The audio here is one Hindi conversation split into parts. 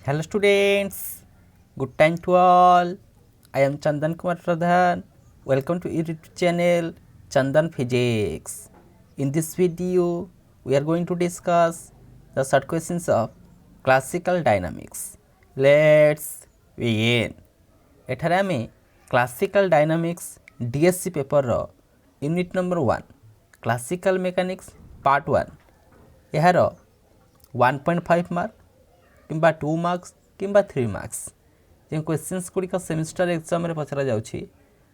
Hello students, good time to all. I am Chandan Kumar Pradhan. Welcome to YouTube channel Chandan Physics. In this video, we are going to discuss the short questions of classical dynamics. Let's begin. एठारे आमे क्लासिकल डायनामिक्स डीएससी पेपर रो unit number 1 classical mechanics part 1 यार 1.5 मार्क किंबा 2 मार्क्स किंबा 3 मार्क्स जो क्वेश्चंस गुड़िक सेमिस्टर एग्जाम रे पचरा जाउछि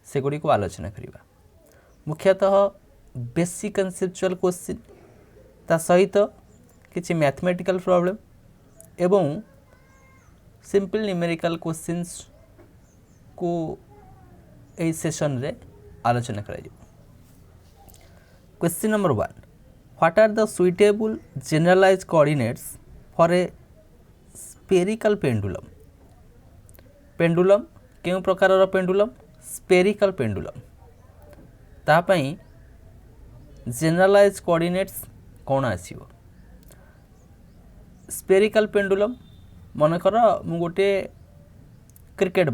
से गुड़ी को आलोचना करिबा। मुख्यतः बेसिक कन्सेप्चुअल क्वेश्चन ता सहित किछि मैथमेटिकल प्रॉब्लम एवं सिंपल न्यूमेरिकल क्वेश्चंस को ए सेशन रे आलोचना करा जाय। Question number 1, what are the suitable generalized coordinates for a spherical pendulum. Pendulum केउ प्रकार रो पेंडुलम स्पेरिकल पेंडुलम ता पई जनरलाइज्ड कोऑर्डिनेट्स कोन आसीबो। स्पेरिकल पेंडुलम मन कर मु गोटे क्रिकेट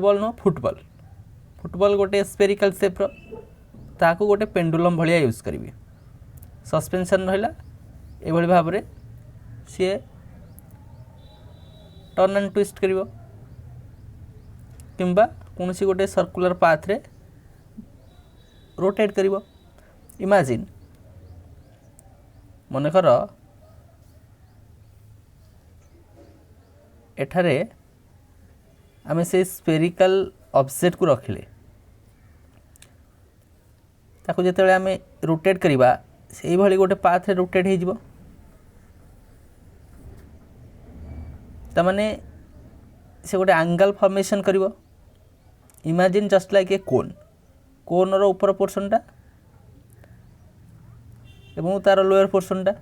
बॉल नो फुटबॉल गोटे स्पेरिकल शेप ताको गोटे पेंडुलम भलिया यूज करी सस्पेंशन रहा ये भाव में सी टर्न एंड ट्विस्ट करिवो किंबा कौन सी गोटे सर्कुलर पाथ रे रोटेट करिवो। इमेजिन मनकर एठारे आमे से स्पेरिकल ऑब्जेक्ट को रखिले ताको जेतेबेले आमे रोटेट करिबा सेही भली गोटे पाथ रे रोटेट हे जिवो। ता माने से गोटे एंगल फॉर्मेशन करिवो। Imagine just like a cone रो ऊपर पोर्शन टा एवं तार लोअर पोर्शन टा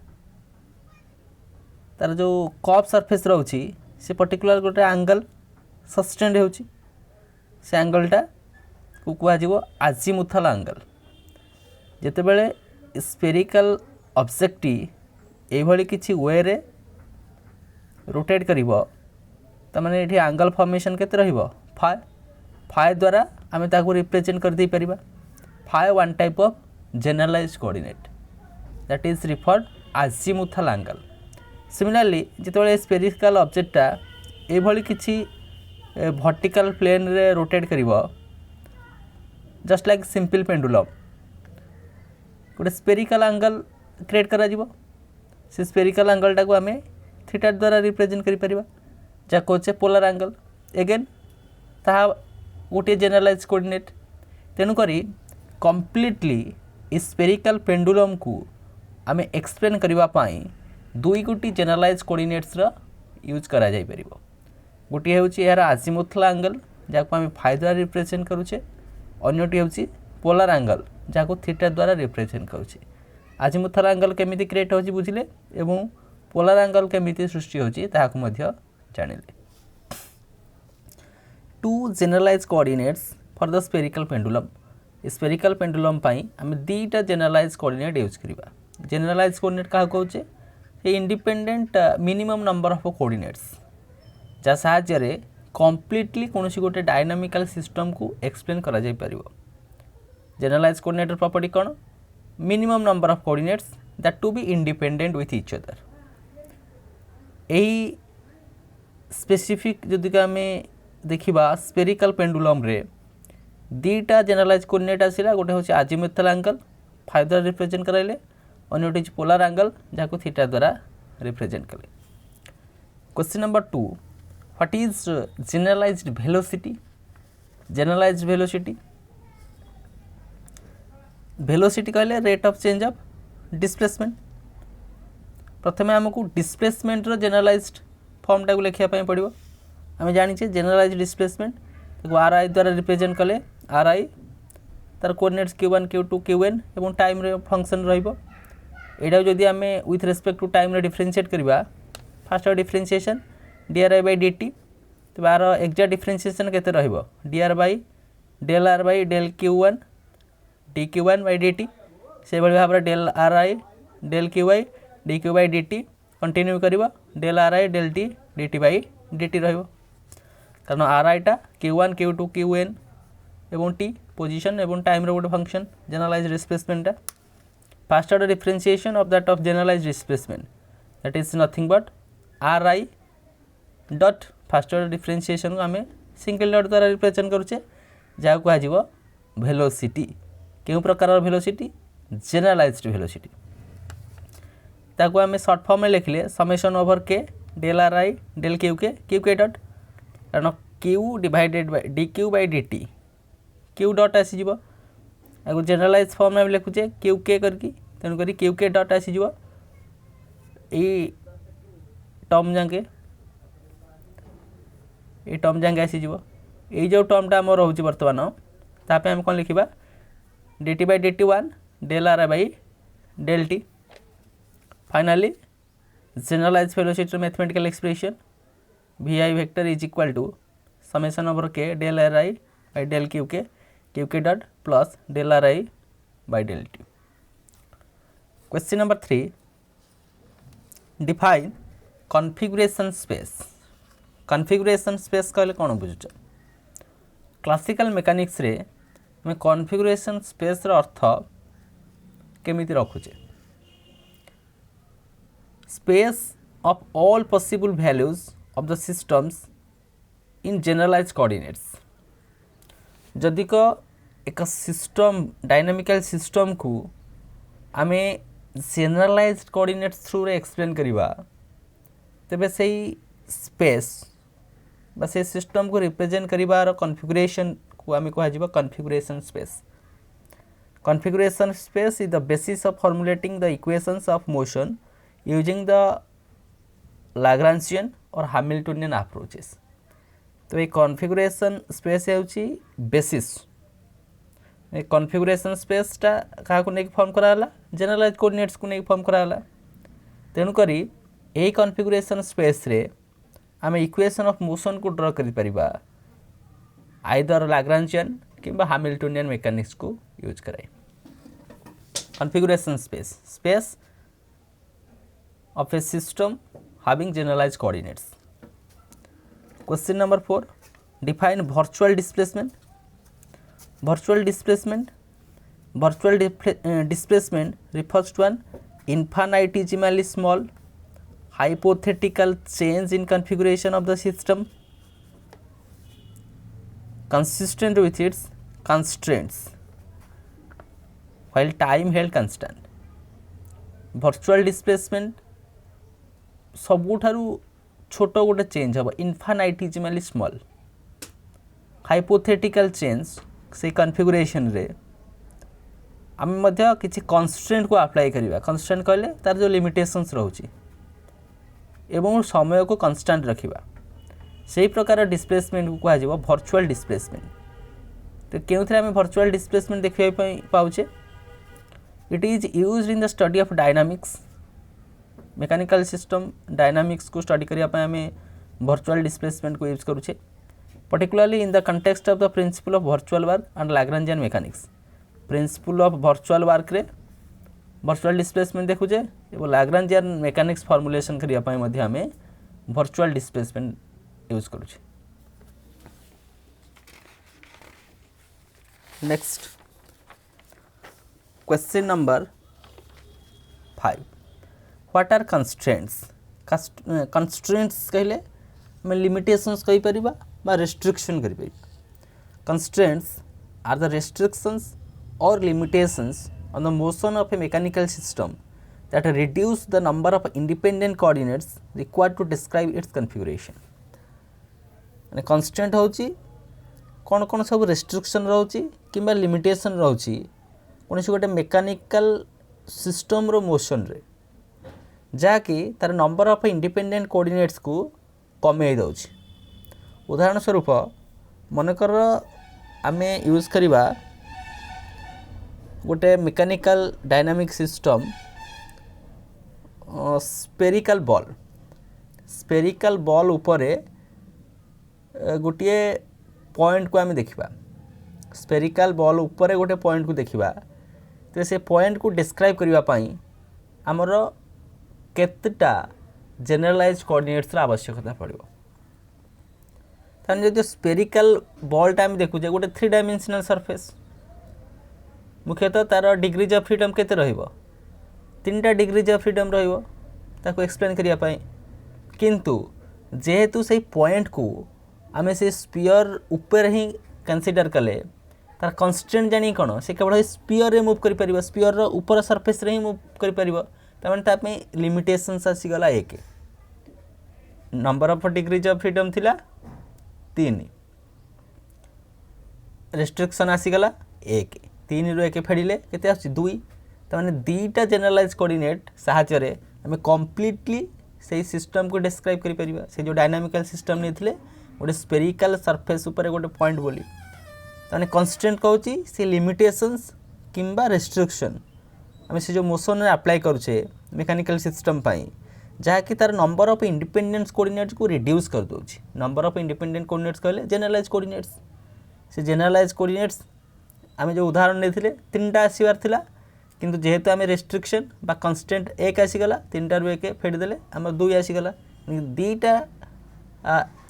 तार जो कर्व सरफेस रहउची से पर्टिकुलर गोटे एंगल सस्टेंड होउची से एंगलटा को कुआ जीवो आजीमुथल एंगल। जेतेबेले स्पेरिकल ऑब्जेक्ट ए भली किछि वे रे रोटेट करिवो त माने एठी एंगल फॉर्मेशन केते रहिवो फाई द्वारा आमे ताको रिप्रेजेंट कर दे परिबा। Phi one type of generalized coordinate that is referred azimuthal angle. Similarly जेतेबेले स्पेरिकल ऑब्जेक्टटा ए भली किछि वर्टिकल प्लेन रे रोटेट करिवो जस्ट लाइक सिंपल पेंडुलम गोटे स्पेरिकल एंगल क्रिएट करा जिवो। से स्पेरिकल एंगल टाको आमे थीटा द्वारा रिप्रेजेंट करि परिबा जा कोचे पोलर एंगल अगेन ता गोटे जनरलाइज कोऑर्डिनेट। तेनु करी कंप्लीटली स्पेरिकल पेंडुलम को आमे एक्सप्लेन करिवा पाई दुई गोटी जनरलाइज कोऑर्डिनेट्स रा यूज करा जाई परिबो। गोटे होची यार आजीमुथल एंगल जाको आमे फाई द्वारा रिप्रेजेंट करूचे, अन्यटी होची पोलर एंगल जाको थीटा द्वारा रिप्रेजेंट करूचे। आजीमुथल एंगल केमिति क्रिएट होची बुझिले एवं पोलर एंगल केमिति सृष्टि होची ताहाको मध्य जानिले। Two generalized coordinates for the spherical pendulum. Spherical pendulum पाई आमे दीटा जनरलाइज्ड कोऑर्डिनेट यूज करिबा। जनरलाइज्ड कोऑर्डिनेट काहा कहउचे ए independent minimum number of coordinates जा साहाय्य रे कंप्लीटली कौन सी गोटे डायनामिकल सिस्टम को एक्सप्लेन करा जाय परिबो। जनरलाइज्ड कोऑर्डिनेट प्रॉपर्टी कौन minimum number of coordinates that to be independent with each other. एही स्पेसिफिक जदि का हमें देखिबा स्पेरिकल पेंडुलम रे दीटा जनरलाइज्ड कोऑर्डिनेट आसिला। गोटे होची आजीमुथल एंगल फाई द्वारा रिप्रेजेंट कराइले, अन्यटी होची पोलर एंगल जाको थीटा द्वारा रिप्रेजेंट कले। Question number 2, what is generalized velocity. Generalized velocity कहले rate of change of displacement. प्रथमे हमको डिस्प्लेसमेंट रो जनरलाइज्ड फॉर्म टाको लिखिया पई पड़िबो। हम जानिछे जनरलाइज्ड डिस्प्लेसमेंट ताको आरआई द्वारा रिप्रेजेंट कले आरआई तार कोऑर्डिनेट्स q1 q2 qn एवं टाइम रे फंक्शन रहइबो। एडा जदि हमें विथ रिस्पेक्ट टू टाइम रे डिफरेंशिएट करबा fast differentiation dri by dt तो बार एक्जाक्ट डिफरेंशिएशन केते रहइबो dr by del r by del q1 dq1 by dt से भली भाव del ri del qy dq by dt continue करिबा del R I del T dt by dt रहइबो कारण आर आईटा q1 q2 qn एवं टी पोजीशन एवं टाइम रो गोटे function generalized displacement first order differentiation of that of generalized displacement that is nothing but R I dot first order differentiation को आम सिंगल डॉट द्वारा रिप्रेजेंट करुचे जहाँ कह वेलोसिटी क्यों प्रकार वेलोसिटी जनरलाइज्ड वेलोसिटी ताको आम सर्ट फॉर्म में लिखले summation over K del R I del Q K dot कारण Q divided by D Q by D T Q dot आसीज आगे जनरलाइज फॉर्म में लिखुचे क्यू के करके तेणुक क्यू के डॉट आसीज ये टर्म जाके ये टर्म जाके आसीज ये जो टर्मटा आम रोचे बर्तमान ताप आम कौन लिखा D T by D T one del R I by del T finally generalize velocity mathematical expression vi vector is equal to summation over K del R I by del Q K dot plus del R I by del T. Question number 3 define configuration space. Configuration space कहले कौन बुझुच क्लासिकल मेकानिक्स रे मैं कॉन्फ़िगरेशन स्पेस रो अर्थ केमिति रखुचे space of all possible values of the systems in generalized coordinates। जदि को एक सिस्टम डायनामिकल सिस्टम को आमे जनरलाइज्ड कोऑर्डिनेट्स थ्रू रे एक्सप्लेन करिबा तबे से स्पेस बा से सिस्टम को रिप्रेजेंट करिबार कॉन्फ़िगरेशन को आमे कहा जिबा configuration space. Configuration space is the basis of formulating the equations of motion using the Lagrangian और हैमिल्टनियन अप्रोचेस। तो ये कॉन्फ़िगरेशन स्पेस होची बेसिस कॉन्फ़िगरेशन स्पेसटा क्या नहीं फॉर्म कराला जनरलाइज कोऑर्डिनेट्स को नहीं फॉर्म कराला तेणुक यही कॉन्फ़िगरेशन स्पेस रे आम इक्वेशन ऑफ मोशन को ड्रा करि परिबा आइदर लाग्रांजियन किंबा हैमिल्टनियन मेकानिक्स को यूज कराए। Configuration space of a system having generalized coordinates। Question number 4 define virtual displacement। Virtual displacement refers to an infinitesimally small hypothetical change in configuration of the system consistent with its constraints while time held constant। virtual displacement सबुठारु छोट गोटे चेंज हम इनफाइनाइटिजिमाली स्मॉल हाइपोथेटिकल चेंज से कॉन्फ़िगरेशन रे आम मध्य किसी कन्स्ट्रेंट को अप्लाई करिबा। कन्स्ट्रेंट कहले तार जो लिमिटेशंस रहउची एवं समय को कांस्टेंट रखिबा सेही प्रकार डिस्प्लेसमेंट को कहा जिवो वर्चुअल डिस्प्लेसमेंट। तो केउथरे आम वर्चुअल डिस्प्लेसमेंट देखिबा पई पाउचे it is used in the study of dynamics mechanical system dynamics को स्टडी करिया पय हमें वर्चुअल डिस्प्लेसमेंट को यूज करूछे particularly in the context of the principle of virtual work and Lagrangian mechanics. Principle of virtual work रे वर्चुअल डिस्प्लेसमेंट देखुछे एवं लाग्रांजियन मेकानिक्स फॉर्मुलेशन करिया पय मध्ये हमें वर्चुअल डिस्प्लेसमेंट यूज करूछे। Next question number 5 what are constraints. Constraints कहले मैं लिमिटेशंस कहि परिबा बा रेस्ट्रिक्शन करि परिबा। कंस्ट्रेंट्स आर द रेस्ट्रिक्शंस और limitations on the motion of a mechanical system that reduce the number of independent coordinates required to describe its configuration। माने कंस्ट्रेंट होची कौन कौन सब रेस्ट्रिक्शन रहउची किंबा लिमिटेशन रहउची कोनसी गोटे मेकानिकल सिस्टम रो मोशन रे जाकि तार नंबर ऑफ इंडिपेंडेंट कोऑर्डिनेट्स को कमे दउची। उदाहरण स्वरूप मनकर आमे यूज करिबा गोटे mechanical dynamic system spherical ball उपरे गोटे पॉइंट को आमे देखिबा। स्पेरिकल बॉल उपरे गोटे पॉइंट को देखिबा तो से पॉइंट को डिस्क्राइब करिबा पई हमरो केतटा जेनरलाइज कोऑर्डिनेट्स आवश्यकता पड़ो। ताने जो स्पेरिकल बॉलटा आम देखुचे गोटे 3 डायमेंशनल सरफेस मुख्यतः तार डिग्रीज ऑफ फ्रीडम केते रहिबो 3टा डिग्रीज ऑफ फ्रीडम रहिबो ताको एक्सप्लेन करिया पई किंतु जेहेतु से पॉइंट को आमे से स्पीयर ऊपर ही कंसीडर कले तार कन्स्ट्रेंट जानी कौन से केवल स्पीयर रे मूव करि परिबो स्पीयर रो ऊपर सरफेस रे ही मूव करि परिबो तमन ता पे लिमिटेशंस आसी गला 1 number of degrees of freedom थिला 3 रेस्ट्रिक्शन आसी गला 1 3 रो 1 फेडिले केते आसी 2 तमने दीटा जनरलाइज कोऑर्डिनेट सहायता रे हमें कंप्लीटली से सिस्टम को डिस्क्राइब करि परिबा से जो डायनामिकल सिस्टम नै थिले गोटे स्पेरिकल सरफेस ऊपर गोटे पॉइंट बोली ताने कांस्टेंट कहूची से लिमिटेशंस किंबा रेस्ट्रिक्शन आम से जो मोशन रे अप्लाई करूचे मेकानिकल सिस्टम पाई जहाँ कि तार नंबर ऑफ इंडिपेंडेंट कोऑर्डिनेट्स को रिड्यूस कर दोची नंबर ऑफ इंडिपेंडेंट कोऑर्डिनेट्स कहले जनरलाइज कोऑर्डिनेट्स से जनरलाइज कोऑर्डिनेट्स आम जो उदाहरण नहीं 3टा आसबार थिला किंतु जेहेतु आम रेस्ट्रिक्शन बा कांस्टेंट 1 आसीगला 3टा रू 1 फेडिदेले आम 2 आसीगला 2टा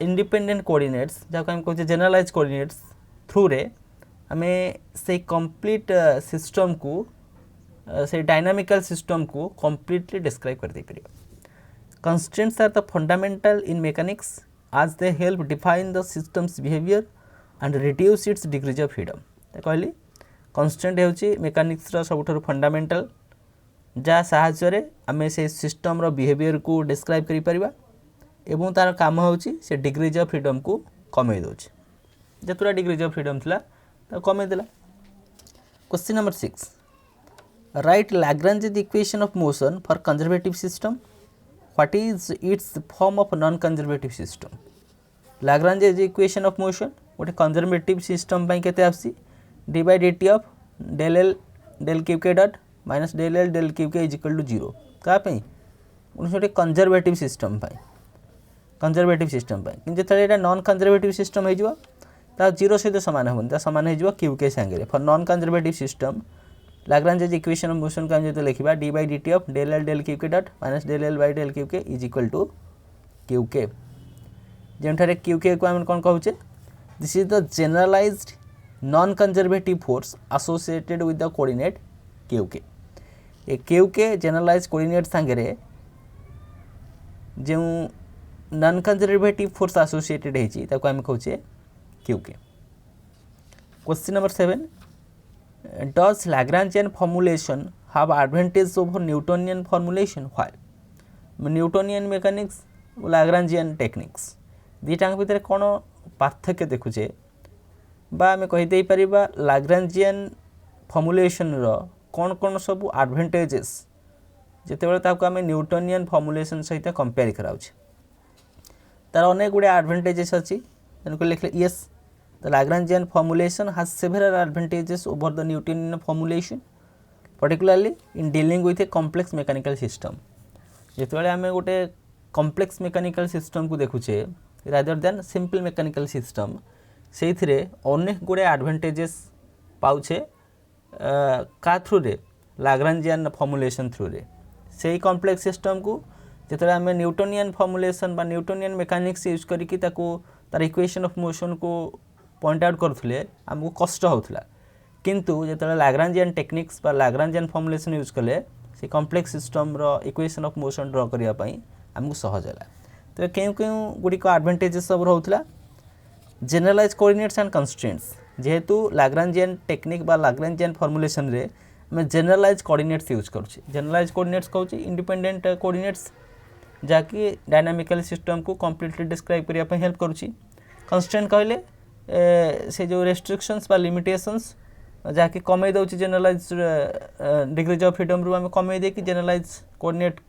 इंडिपेंडेंट कोऑर्डिनेट्स जहाँ आम कहते जनरलाइज कोऑर्डिनेट्स थ्रू रे आम से कंप्लीट सिस्टम को से डायनामिकल सिस्टम को कंप्लीटली डिस्क्राइब कर दे परिबा। Constraints are the fundamental in mechanics as they help define the system's behaviour and reduce its degrees of freedom कहली कंस्ट्रेंट होची मेकानिक्स रो सबुठारु फंडामेंटल जा साहाय्य रे आम से सिस्टम रो बिहेवियर को डिस्क्राइब करि परिबा एवं तार काम होची से डिग्रीज ऑफ फ्रीडम को कमे दोची जतुरा डिग्रीज ऑफ फ्रीडम थिला ता कमे देला। Question number 6 write Lagrange equation of motion for conservative system what is its form of non conservative system Lagrange equation of motion गोटे कंजर्वेटिव सिस्टम पई केते आसी d by dt of del l del q k dot minus del l del q k is equal to 0 का पई गोटे कंजर्वेटिव सिस्टम पई कंजर्वेटिव सिस्टम पई कि जेतले एटा नॉन कंजर्वेटिव सिस्टम हे जिवो ता 0 सहित समान होबन ता समान हे जिवो q k संगे for non conservative system Lagrange equation of motion का हम जेते लिखिबा D by dt of del l del q k dot minus del l by del q k is equal to q k जेंठारे q k को हम कोन कहउचे this is the generalized non conservative force associated with the coordinate qk ए qk जनरलाइज कोऑर्डिनेट संगे जो नॉन कंजर्वेटिव फोर्स एसोसिएटेड है ताको हम कहउचे qk। Question number 7 does Lagrangian formulation have advantage over Newtonian formulation why Newtonian mechanics Lagrangian techniques दीटा भितर कौन पार्थक्य देखुचे बा आम कहीदे पारिबा लाग्रांजियन फॉर्मुलेशन रो कौन कौन सब एडवांटेजेस जितेबाला ताको आम न्यूटोनियन फॉर्मुलेशन सहित कंपेयर कराउछे तार अनेक गुड़े एडवांटेजेस अच्छी तेणुक लिखले yes the Lagrangian formulation has several advantages over the Newtonian formulation particularly in dealing with a complex mechanical system जितेबाला आम गोटे कॉम्प्लेक्स मेकानिकल सिस्टम को देखुचे rather than simple mechanical system से अनेक गुड़े एडवांटेजेस पाउछे का थ्रू रे लाग्रांजियन फॉर्मुलेशन थ्रू रे से कॉम्प्लेक्स सिस्टम को जिते आम न्यूटोनियन फॉर्मुलेशन बा न्यूटोनियन मेकानिक्स यूज करके तार इक्वेशन ऑफ मोशन को पॉइंट आउट करुले आमको कष्ट होता किंतु जिते लाग्रांजियन टेक्निक्स बा लाग्रांजियन फॉर्मुलेशन यूज कले से कॉम्प्लेक्स सिस्टम रो इक्वेशन ऑफ मोशन ड्रॉ करने आमको सहज है। तो क्यों क्यों गुड़िक एडवांटेजेस सब रोला जनरलाइज कोऑर्डिनेट्स एंड कंस्ट्रेंट्स जेहेतु लाग्रांजियन टेक्निक बा लाग्रांजियन फॉर्मुलेशन रे आम जनरलाइज कोऑर्डिनेट्स यूज करुचे जनरलाइज कोऑर्डिनेट्स कहूँ इंडिपेंडेंट कोऑर्डिनेट्स जहाँकि डायनामिकल सिस्टम को कंप्लीटली डिस्क्राइब करने हेल्प करुच्ची। कंस्ट्रेंट कहले से जो रेस्ट्रिक्शंस बा लिमिटेशंस जहाँकि कमे दौर जनरलाइज डिग्रीज ऑफ फ्रीडम रू आम कमे दे कि जनरलाइज कोऑर्डिनेट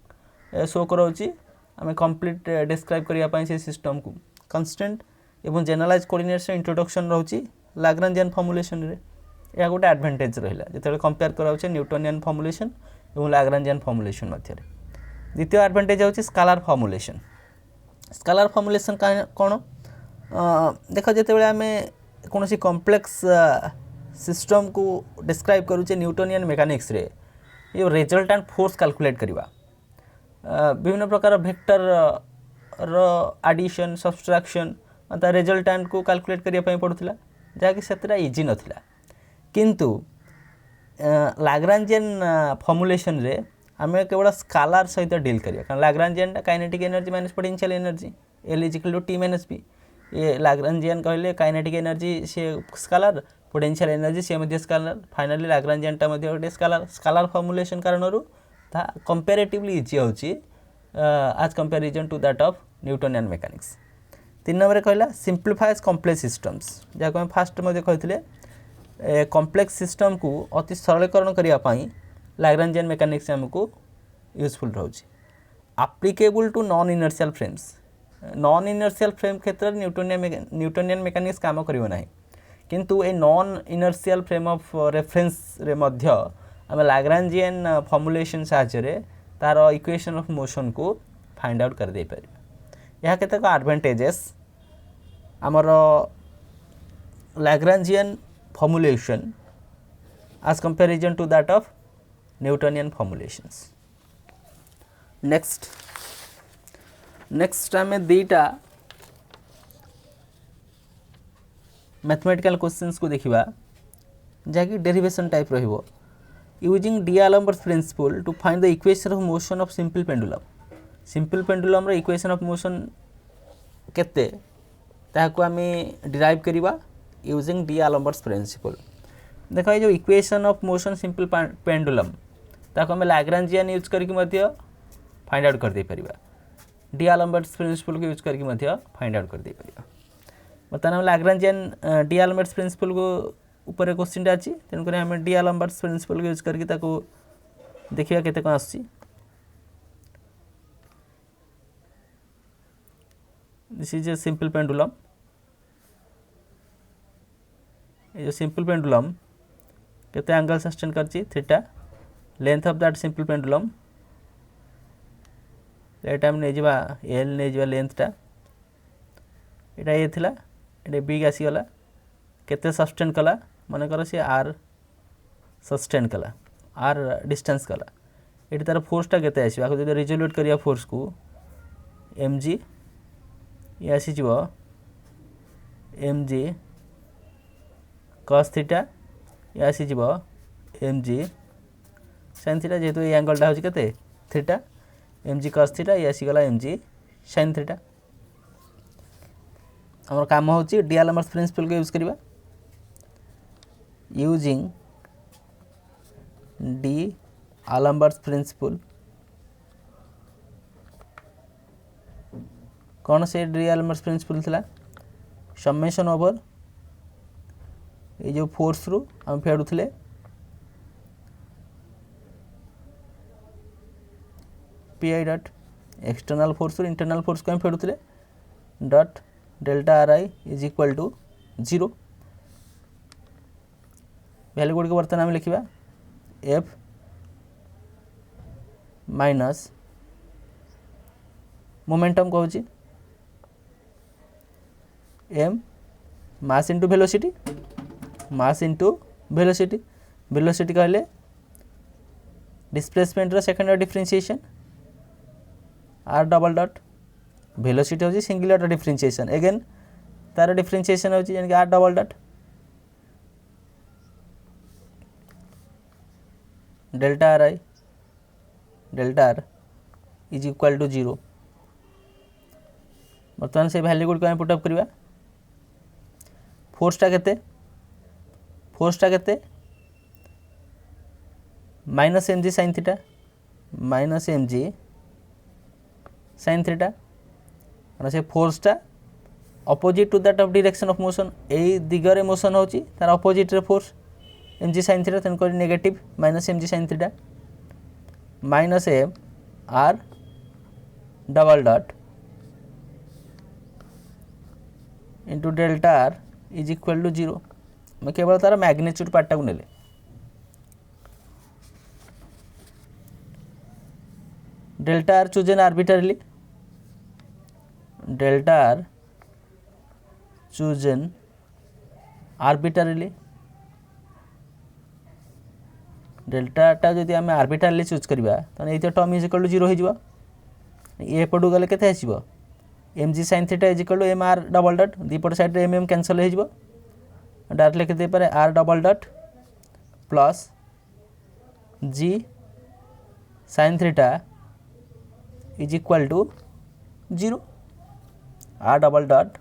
शो कराऊँगी आम कंप्लीट डिस्क्राइब करने से सिस्टम को कंस्ट्रेंट एवं जनरलाइज कोऑर्डिनेट्स इंट्रोडक्शन रोचे लाग्रांजियन फॉर्मुलेशन रे या गोटे एडवांटेज रहा जिते कंपेयर कराऊे न्यूटोनियन फॉर्मुलेशन और लाग्रांजियन फॉर्मुलेशन मध्य। द्वितीय एडवांटेज होची स्केलर फॉर्मुलेशन स्केलर फॉर्मुलेशन कौन देख जिते आम कौन कॉम्प्लेक्स सिस्टम को डिस्क्राइब करूचे न्यूटोनियन मेकानिक्स रे ये रिजल्टेंट फोर्स कैलकुलेट करवा विभिन्न प्रकार वेक्टर रो एडिशन सब्सट्रैक्शन ता रिजल्टेंट को कैलकुलेट करिया पई पड़ुतला जहाँकि सेतरा इजी नथिला किंतु लाग्रांजियन फॉर्मुलेशन रे आम केवल स्कालार सहित डील करिया कारण Lagrangian kinetic energy minus potential energy L is equal to T minus P ये लाग्रांजियन कहले काइनेटिक एनर्जी से स्कालार पोटेंशियल एनर्जी से मध्य स्कालार फाइनली लाग्रांजियन टा मध्य गोटे स्कालार फॉर्मुलेशन कारणरू ता कंपैरेटिवली इजी होची आज comparison to that of Newtonian mechanics 3 number कहला सिंप्लिफाइज कॉम्प्लेक्स सिस्टम्स जहाँ हम फास्ट मध्य कहते कॉम्प्लेक्स सिस्टम को अति सरलीकरण करिया पाई लाग्रांजियन मेकानिक्स हमको यूजफुल रोचे applicable to non inertial frames non inertial frame क्षेत्र न्यूटोनियन मेकानिक्स काम करियो नाही किंतु ए non inertial frame of reference रे मध्य आम लाग्रांजियन फॉर्मुलेशन साहाय्य तार इक्वेशन ऑफ मोशन को फाइंड आउट कर दे परिबा यह केतक एडवांटेजेस आमर Lagrangian formulation as comparison to that of Newtonian formulations. next आम दीटा मैथमेटिकल क्वेश्चंस को देखिबा जहाँकि डेरिवेशन टाइप रहिबो using D'Alembert's principle to find the equation of motion of simple pendulum रो इक्वेशन ऑफ मोशन केते ताको आमे डिराइव करिबा यूजिंग D'Alembert's प्रिंसिपल देखो ये जो equation of motion simple pendulum ताको आम लाग्रांजियन यूज करके मध्य फाइंड आउट कर दे परिबा D'Alembert's प्रिंसिपल को यूज करके मध्य फाइंड आउट कर दे परिबा बर्तमान लाग्रांजियन D'Alembert's प्रिंसिपल को ऊपर क्वेश्चन अच्छी तेणुक आम D'Alembert's प्रिंसिपल को यूज करके ताको देखिए केते कौन आसी this is a simple pendulum ये जो सिंपल पेंडुलम केते एंगल सस्टेन करची theta length of that simple pendulum ये टाइम ने जिबा एल ने जिबा लेंथ टा एटा ये थिला एटा बिग आसी गला केते सस्टेन कला माने कर से आर सस्टेन कला आर डिस्टेंस कला एटी तार फोर्स टा केते आसी आको जदि रिजोल्यूट करिया फोर्स को mg ये आसी जिवो mg cos थीटा ये आसी जिवो mg sin थीटा जेहेतु ये एंगल टा होची केते थीटा mg cos थीटा ये आसी गला mg sin थीटा हमर काम होची D'Alembert's प्रिंसिपल को यूज करिबा यूजिंग D'Alembert's प्रिंसिपल कौन से D'Alembert's प्रिंसिपल थिला समेशन ओवर ये जो फोर्स रु हम फेडुथले पी डॉट एक्सटर्नल फोर्स रु इंटरनल फोर्स को हम फेडुथले dot delta R I is equal to 0 value गुड को बर्तन आम लिखा एफ माइनस मोमेंटम कहूँ M mass into velocity velocity कहले डिस्प्लेसमेंट रो second order differentiation R double dot velocity होची सिंगल ऑर्डर डिफरेंशिएशन अगेन तार डिफरेंशिएशन होची यानी कि R double dot delta R is equal to 0 बर्तमान से वैल्यू गुड को हम पुटअप करवा फोर्स टा केते माइनस mg sin थीटा माने से फोर्स टा opposite to that of direction of motion ए दिगरे मोशन होची तार opposite ray force mg sin theta तेन को negative minus mg sin theta minus m r double dot into delta R is equal to 0 मैं केवल तार मैग्नीट्यूड पार्ट को नेले delta R chosen arbitrarily delta टा जदि आम आर्बिट्रली चूज करवा तो ये टर्म इज इक्वल टू 0 हो ये पटू गले केते आसीबो M G sine theta is equal to M R double dot दीपट साइड एम एम कैंसल हो डायरेक्ट लिखि दे पारे R double dot plus G sine theta is equal to 0 R double dot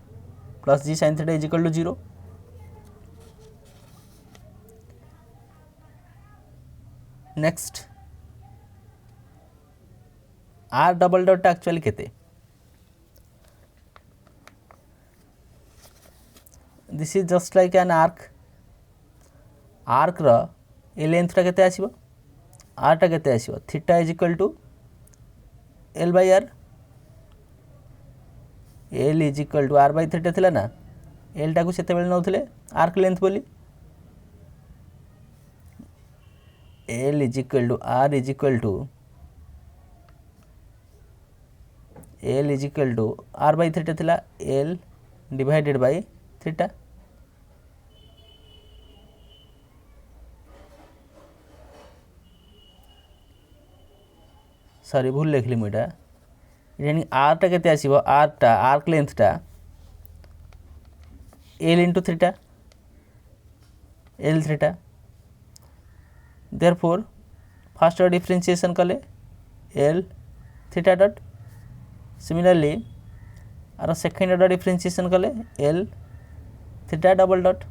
plus G sine theta is equal to 0 next R double dot actually केते this is just like an arc रो ए लेंथ टा केते आसीबो आर टा केते आसीबो theta is equal to L by R L is equal to R by theta थिला ना एल टा को सेते बेले नउथिले आर्क लेंथ बोली L is equal to R is equal to L is equal to R by theta थिला L divided by theta sorry भूल लिखली मुझे यानी आर टा केते आसीबो आर टा आर्क लेंथ टा L into theta L theta therefore first order differentiation कले एल थीटा डॉट सिमिलरली और सेकेंड ऑर्डर डिफरेंशिएशन कले L theta double dot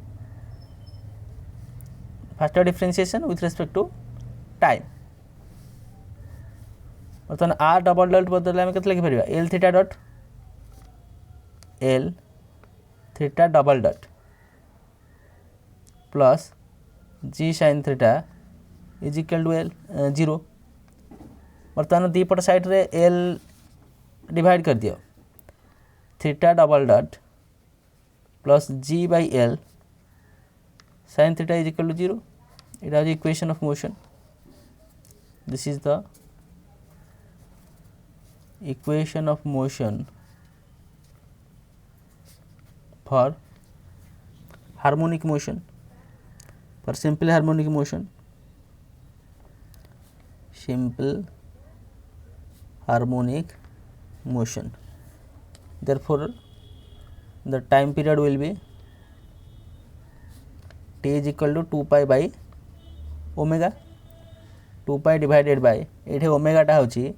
first order differentiation with respect to time बर्तमान आर डबल डॉट बदल आम के लिखिपर L theta dot L theta double dot plus G sine theta is equal to L 0 बर्तमान दीपट साइड रे एल डिवाइड कर दियो theta double dot plus G by L sine theta is equal to 0 it is equation of motion this is the equation of motion for harmonic motion for simple harmonic motion therefore the time period will be t is equal to 2 pi by omega 2 pi divided by एठे omega टा होची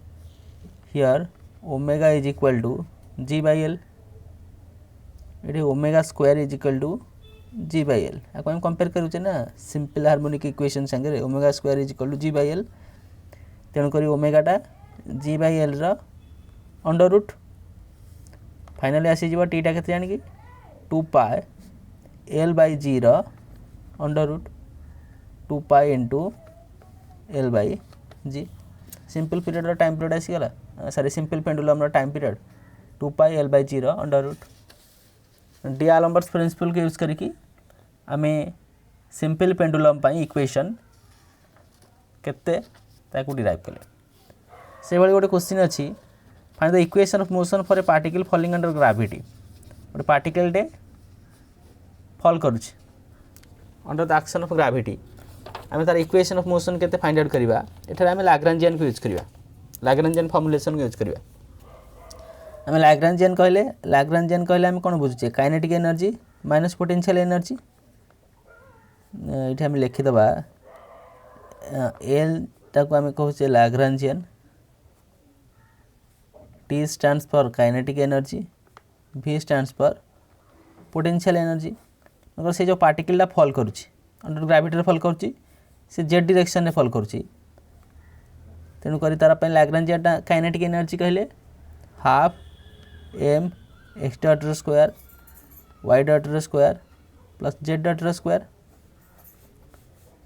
here omega is equal to g by l ये omega square is equal to G by L आपको हम कंपेयर करूचे ना सिंपल हार्मोनिक इक्वेशन संगे omega square is equal to G by L तेणुक ओमेगाटा G by L under root finally आसीज टीटा के जानिक 2 pi L by G under root 2 pi into L by G simple period time period आसीगला sorry simple pendulum time period 2 pi L by G under root D आलम्बर्ट्स principal को यूज करके आमे सिंपल पेंडुलम पाई इक्वेशन केते ताकू डिराइव कले से भाई गोटे क्वेश्चन अच्छी find the equation of motion for a particle falling under gravity गोटे पार्टिकल टे फॉल करुच्चे under the action of gravity आम तार इक्वेशन ऑफ मोशन केते फाइंड आउट करवा एठारे आम लाग्रांजियन को यूज करवा लाग्रांजियन फॉर्मुलेशन को यूज करवा आम लाग्रांजियन कहले आम कौन बुझुचे kinetic energy minus potential energy ये आम लिखिदबा एल टाक आम कहूचे Lagrangian T stands for kinetic energy V stands for potential energy मगर से जो पार्टिकलटा फॉल करुच्ची अंडर ग्रेविटी फॉल करुच्ची से जेड डायरेक्शन में फॉल करुच्ची तेणुक तार लाग्रांजियन काइनेटिक एनर्जी कहले half M X dot square Y dot square plus Z dot square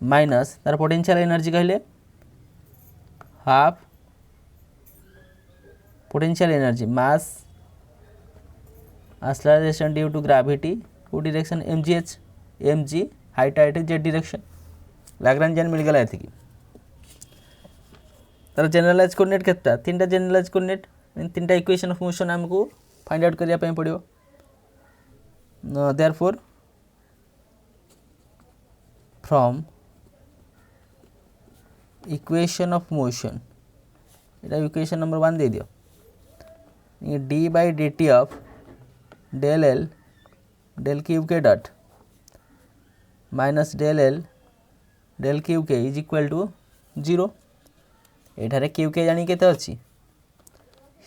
minus तार पोटेंशियल एनर्जी कहले half potential energy mass acceleration due to gravity वो direction M G height Z direction Lagrangian मिल गला एति तार जनरलाइज कोऑर्डिनेट केतना तीनटा जनरलाइज कोऑर्डिनेट तीनटा इक्वेशन ऑफ मोशन हमको फाइंड आउट करिया पय पड़ियो therefore from equation of motion एटा इक्वेशन नंबर 1 दे दियो ये D by D T of del L del Q K dot minus del L del Q K is equal to 0 एठारे क्यू के जानी केते अछि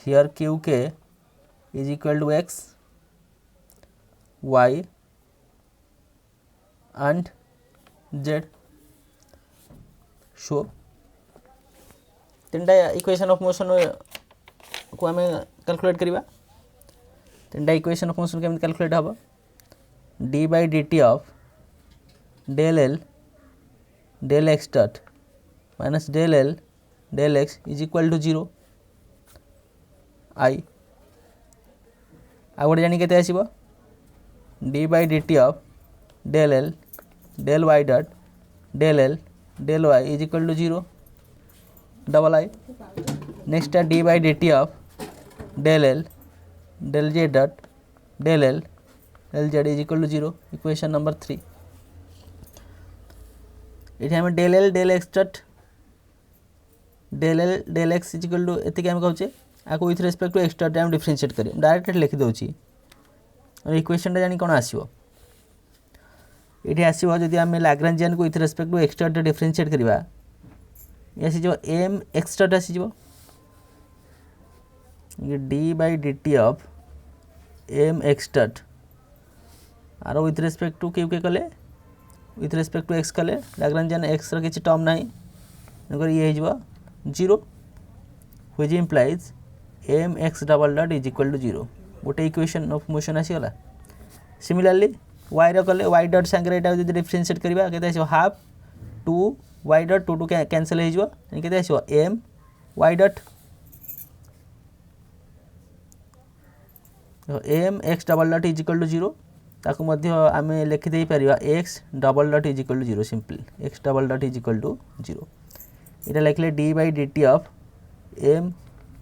here Q K is equal to X Y and Z शो तीन इक्वेशन ऑफ मोशन को आम कैलकुलेट करवा तीन इक्वेशन ऑफ मोशन केमती कैलकुलेट हम D by D T of del L del X dot minus del L del X is equal to 0 I आ गोटे जानी केते आसीबो D by D T of del L del Y dot del L del Y is equal to 0 double I next है D by D T of del L del Z dot del L del Z is equal to 0 equation number 3 ये आम del L del X dot del L del X is equal to एतिक आम कहूचे आपको with respect to X dot आम डिफरेंशिएट करें डायरेक्ट लिखि दउची और इक्वेशन जानी कौन आसीबो ये आसीबो जदि आम लाग्रांजियन को with respect to X dot differentiate करबा ये आसीजो एम एक्स डट आसीजो ये D by D T of M X dot आरो विथ रेस्पेक्ट टू क्यू के कले विथ रेस्पेक्ट टू एक्स कले लाग्रांजियन एक्स रो किछि टर्म नाही नगर ये हिजबो 0 which implies M X double dot is equal to 0 गोटे इक्वेशन ऑफ मोशन आसीगला सिमिलरली वाई रो कले वाई डट संगे एटा जदि डिफरेंशिएट करबा केते आसीबो हाफ 2 वाई डट 2 कैंसिल हो जिवो केते आसीबो M Y dot M X double dot is equal to 0 ताको मध्य आम लिखि दे परिबा X double dot is equal to 0 simple x double dot is equal to 0 इटा लिखले D by D T of M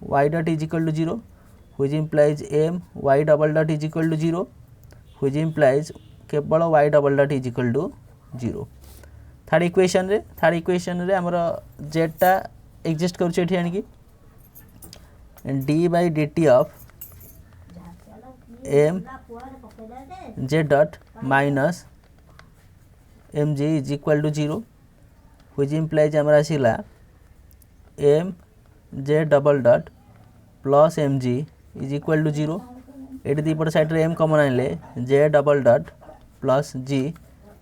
Y dot is equal to 0 which implies M Y double dot is equal to 0 which implies केवल Y double dot is equal to 0 third equation रे हमर जेटा एग्जिस्ट करूछ एठी आनी की D by D T of M Z dot minus M G is equal to 0 which implies हमरा आसिला M J double dot plus M G is equal to 0 एटी दीपट साइड रे एम कॉमन आनले Z double dot plus G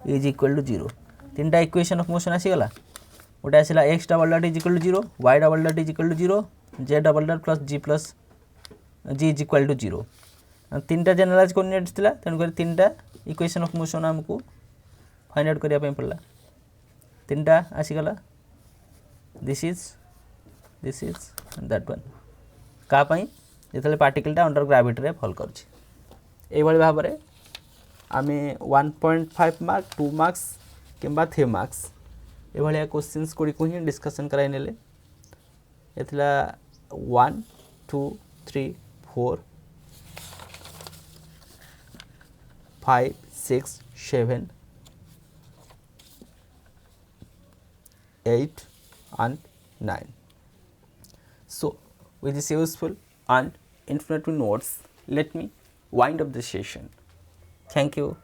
is equal to 0 तीनटा इक्वेशन ऑफ मोशन आसीगला गोटे आसिला X double dot is equal to 0 Y double dot is equal to 0 Z double dot plus G is equal to 0 तीनटा जनरलाइज कोऑर्डिनेट्स थिला तेणुकर तीनटा इक्वेशन ऑफ मोशन हमको फाइंड आउट करिया पे पड़ला तीनटा आसीगला दिस इज दैट वन का पई जेतले पार्टिकलटा अंडर ग्रेविटी रे फॉल करछि एई भली भाबरे आमे 1.5 मार्क 2 मार्क्स किंबा 3 मार्क्स ए भलिया क्वेश्चंस कोडी को ही डिस्कशन कराइ नेले एथला 1 2 3 4 5 6 7 8 and 9 so with this useful and informative notes let me wind up the session. Thank you.